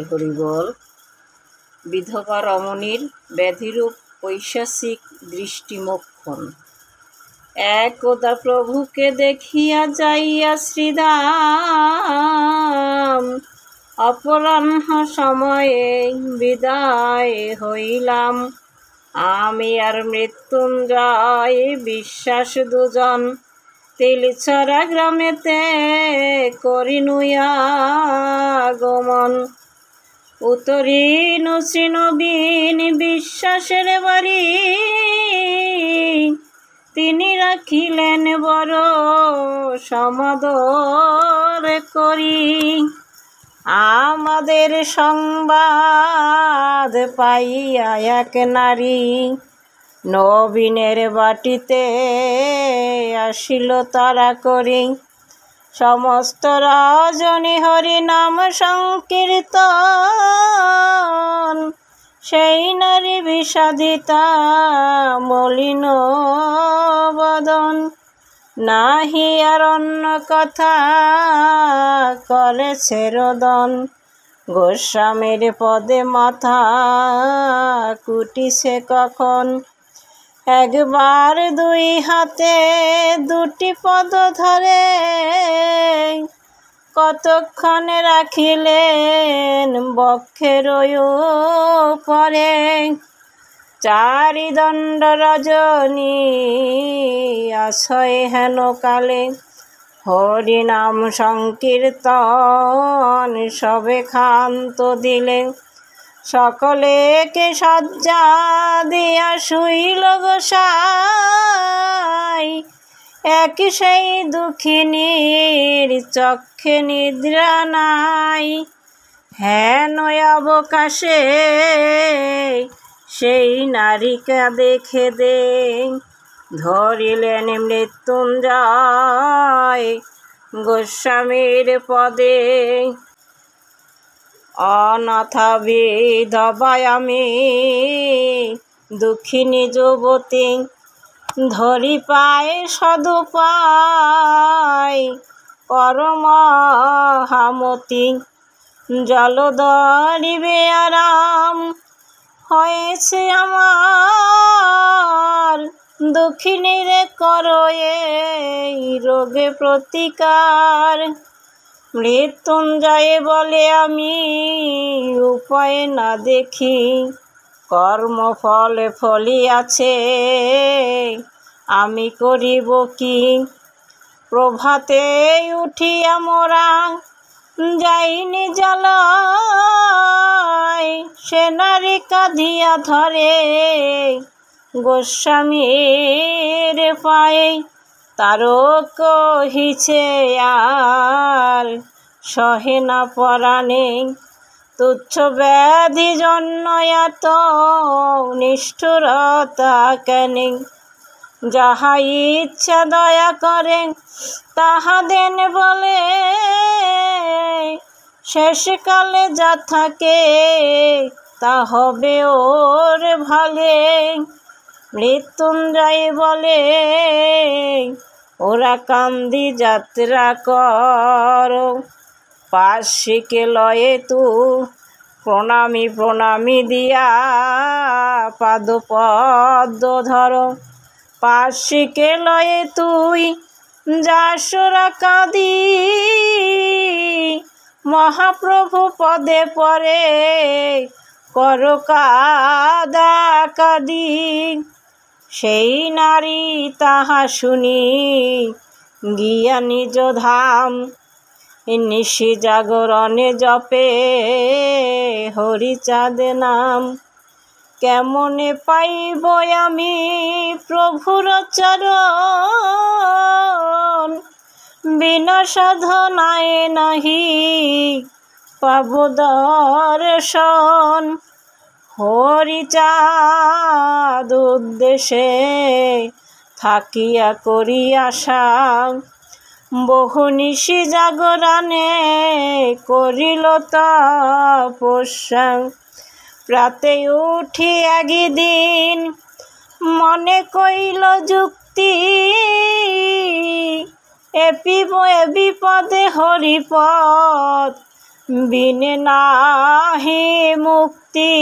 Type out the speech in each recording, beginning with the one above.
হরিবল। বিধবা রমণীর ব্যাধিরূপ পৈশাচিক দৃষ্টিমোক্ষণ। একদা প্রভুকে দেখিয়া যাইয়া শ্রীধাম, অপরাহ্ন সময়ে বিদায় হইলাম। আমি আর মৃত্যুঞ্জয় বিশ্বাস দুজন তেলিছড়া গ্রামেতে করিনুয়া আগমন। উতরিনু শ্রীনবীন বিশ্বাসের বাড়ি, তিনি রাখিলেন বড় সমাদর করি। আমাদের সংবাদ পাইয়া এক নারী নবীনের বাটিতে আসিল তারা করি। সমস্ত রজনী হরি নাম সংকীর্তন, সেই নারী বিষাদিতা মলিন বদন। নাহি আর অন্য কথা করেছে রোদন, গোস্বামীর পদে মাথা কুটিছে কখন। একবার দুই হাতে দুটি পদ ধরে কতক্ষণ রাখিলেন বক্ষের উপরে। চারিদণ্ড রজনী আছয় হেন কালে, হরিনাম সংকীর্তন সবে ক্ষান্ত দিলে। সকলেকে শয্যা দিয়া শুইল গোসাই, এক সেই দুঃখিনীর চক্ষে নিদ্রা নাই। হেন অবকাশে সেই নারিকা দেখে দে, ধরিলেন মৃত্যুঞ্জয় গোস্বামীর পদে। অনাথা বিধবা আমি দুঃখিনী যুবতী, ধরি পায় সদুপায় করম হামতি। জলদরিবে আরাম হয়েছে আমার, দুঃখিনীরে করো এই রোগে প্রতিকার। মৃত্যুঞ্জয় বলে আমি উপায় না দেখি, কর্মফল ফলিয়াছে আমি করিব কি। প্রভাতে উঠিয়া মোরা যাইনি জালয়, সে নারী কাঁধিয়া ধরে গোস্বামীর পায়ে। তারও কহিছে আর সহে না পরাণে, তুচ্ছ ব্যাধি জন্য এত নিষ্ঠুরতা কেন। যাহা ইচ্ছা দয়া করে তাহা দেন বলে, শেষকালে যা থাকে তা হবে ওর ভালে। মৃত্যুঞ্জয় বলে ওরা কান্দি যাত্রা কর, পার্শ্বিকে লয়ে তু প্রণামী প্রণামী দিয়া পাদপদ্ম ধর। পার্শ্বিকে লয়ে তুই যাসরা কাঁদি, মহাপ্রভু পদে পরে কর কাদা কাদি। সেই নারী তাহা শুনি গিয়া নিজ ধাম, নিশি জাগরণে জপে হরিচাঁদ নাম। কেমনে পাইব আমি প্রভুর চরণ, বিনা সাধনায় নাহি পাব দর্শন। হরিচাঁদ উদ্দেশে থাকিয়া করি আশা, বহু নিশি জাগরণে করিল তপস্যা। প্রাতে উঠি একদিন মনে কইল যুক্তি, এ বিপদে হরিপদ বিনে নাহি মুক্তি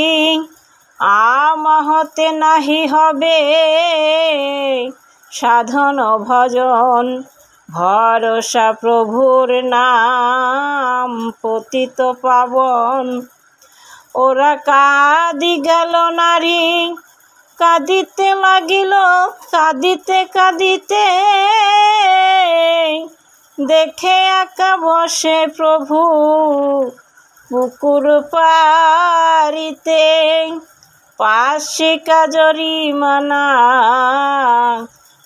আমহতে নাহি হবে, সাধন ভজন ভরসা প্রভুর নাম পতিত পাবন। ওরা কাঁদি গেল নারী, কাঁদিতে লাগিল কাঁদিতে কাঁদিতে, দেখে একা বসে প্রভু পুকুর পারিতে। পাশিকা জরিমানা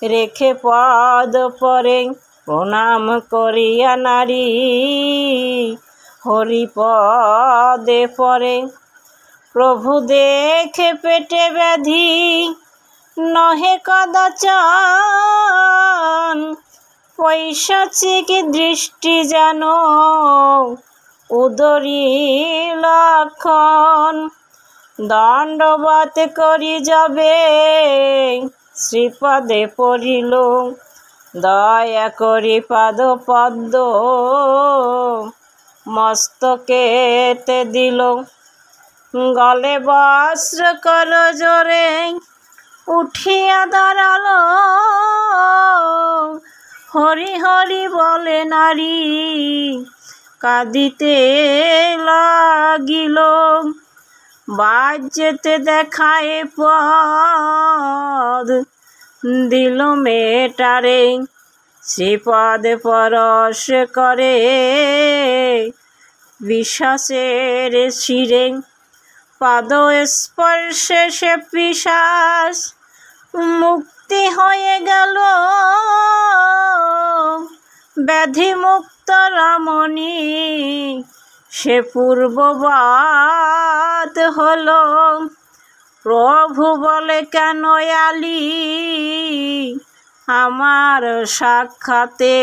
রেখে পদ পরে, প্রণাম করিয়া নারী হরিপদে পরে। প্রভু দেখে পেটে ব্যাধি নহে কদাচন, পৈশাচিক দৃষ্টি যেন উদরী লক্ষণ। দণ্ডবত করি যবে শ্রীপদে পড়িল, দয়া করি পাদ পদ্ম মস্তকেতে দিল। গলে বস্ত্র কর জোরে উঠিয়া দাঁড়ালো, হরি হরি বলে নারী কাঁদিতে লাগিল। বাজ্যেতে দেখায় পদ দিল মেটারে, শ্রীপদে পরশ করে বিশ্বাসের শিরে। পাদ স্পর্শে সে পিশাচ মুক্তি হয়ে গেল, ব্যাধি মুক্ত রমণী সে পূর্ববৎ হলো। প্রভু বলে কেন আলি আমার সাক্ষাতে,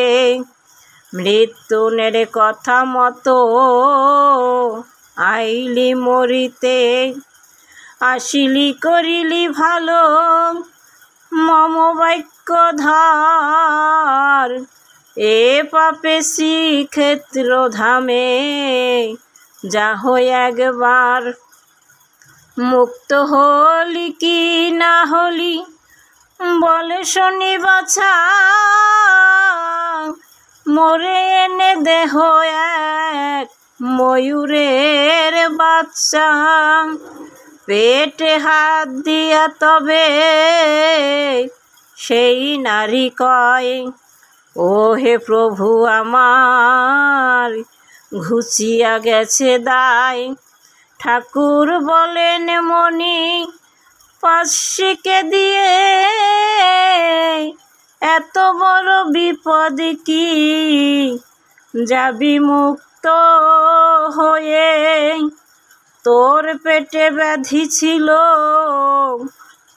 মৃত্যুনের কথা মতো আইলি মরিতে। আসিলি করিলি ভালো মম বাক্য ধর, এ পাপে শ্রীক্ষেত্র ধামে যাহ একবার। মুক্ত হলি কি না হলি বলে শনি বাছা, মরে এনে দেহ এক ময়ূরের বাচ্চা। পেটে হাত দিয়া তবে সেই নারী কয়, ও হে প্রভু আমার ঘুচিয়া গেছে দায়। ঠাকুর বলেন মণি পার্শ্বিকে দিয়ে, এত বড় বিপদ কি যাবি মুক্ত হয়ে। তোর পেটে ব্যাধি ছিল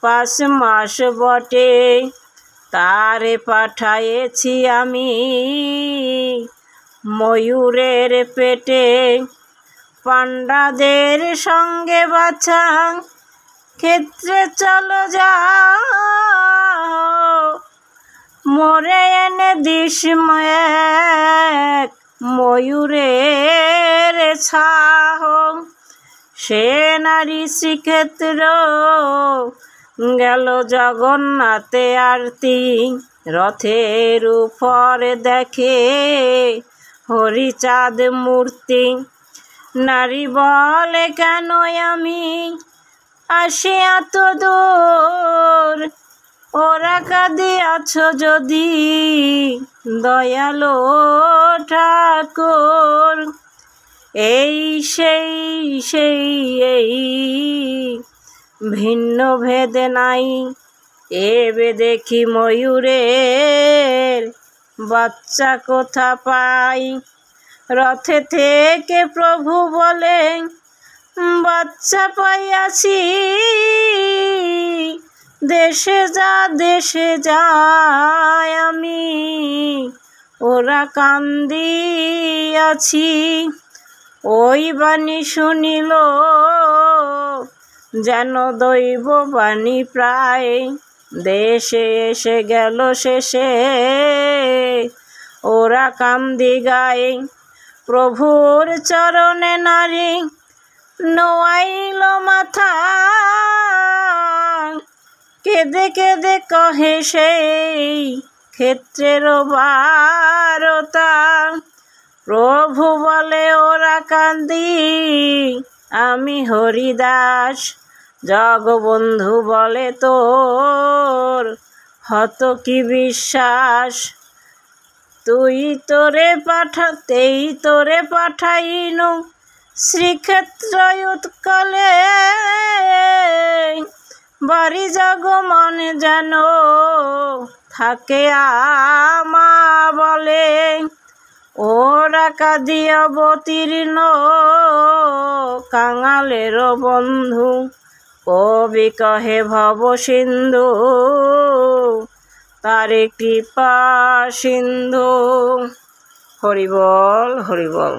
5 মাস বটে, তারে পাঠায়েছি আমি ময়ূরের পেটে। পাণ্ডাদের সঙ্গে বাছা ক্ষেত্রে চলো যাও, মরে এনে দিস এক ময়ূরের ছাহ। সে নারী শ্রীক্ষেত্র গেল জগন্নাথে আরতি, রথের উপর দেখে হরিচাঁদ মূর্তি। নারী বলে কেন আমি আসি এত দূর, ওরা কাঁদিয়াছ যদি দয়ালো ঠাকুর। এই সেই এই ভিন্ন ভেদ নাই, এবে দেখি ময়ূরের বাচ্চা কোথা পাই। রথে থেকে প্রভু বলেন বাচ্চা পাইয়াছি, দেশে যাই আমি ওরা কান্দিয়াছি। ওই বাণী শুনিল যেন দৈব বাণী প্রায়, দেশে এসে গেল শেষে ওরা কান্দি গায়। প্রভুর চরণে নারী নোয়াইল মাথা, কেঁদে কেঁদে কহে সেই ক্ষেত্রের বারতা। প্রভু বলে ওরা কান্দি আমি হরিদাস, জগবন্ধু বলে তোর হত কি বিশ্বাস। তোরে পাঠাইনু শ্রীক্ষেত্র উৎকলে, বাড়ি জগমনে যেন থাকে আমা বলে। ওরা কাঁদি অবতীর্ণ কাঙালের বন্ধু, কবি কহে ভব সিন্ধু তারে কৃপা সিন্ধু। হরি বল হরি বল।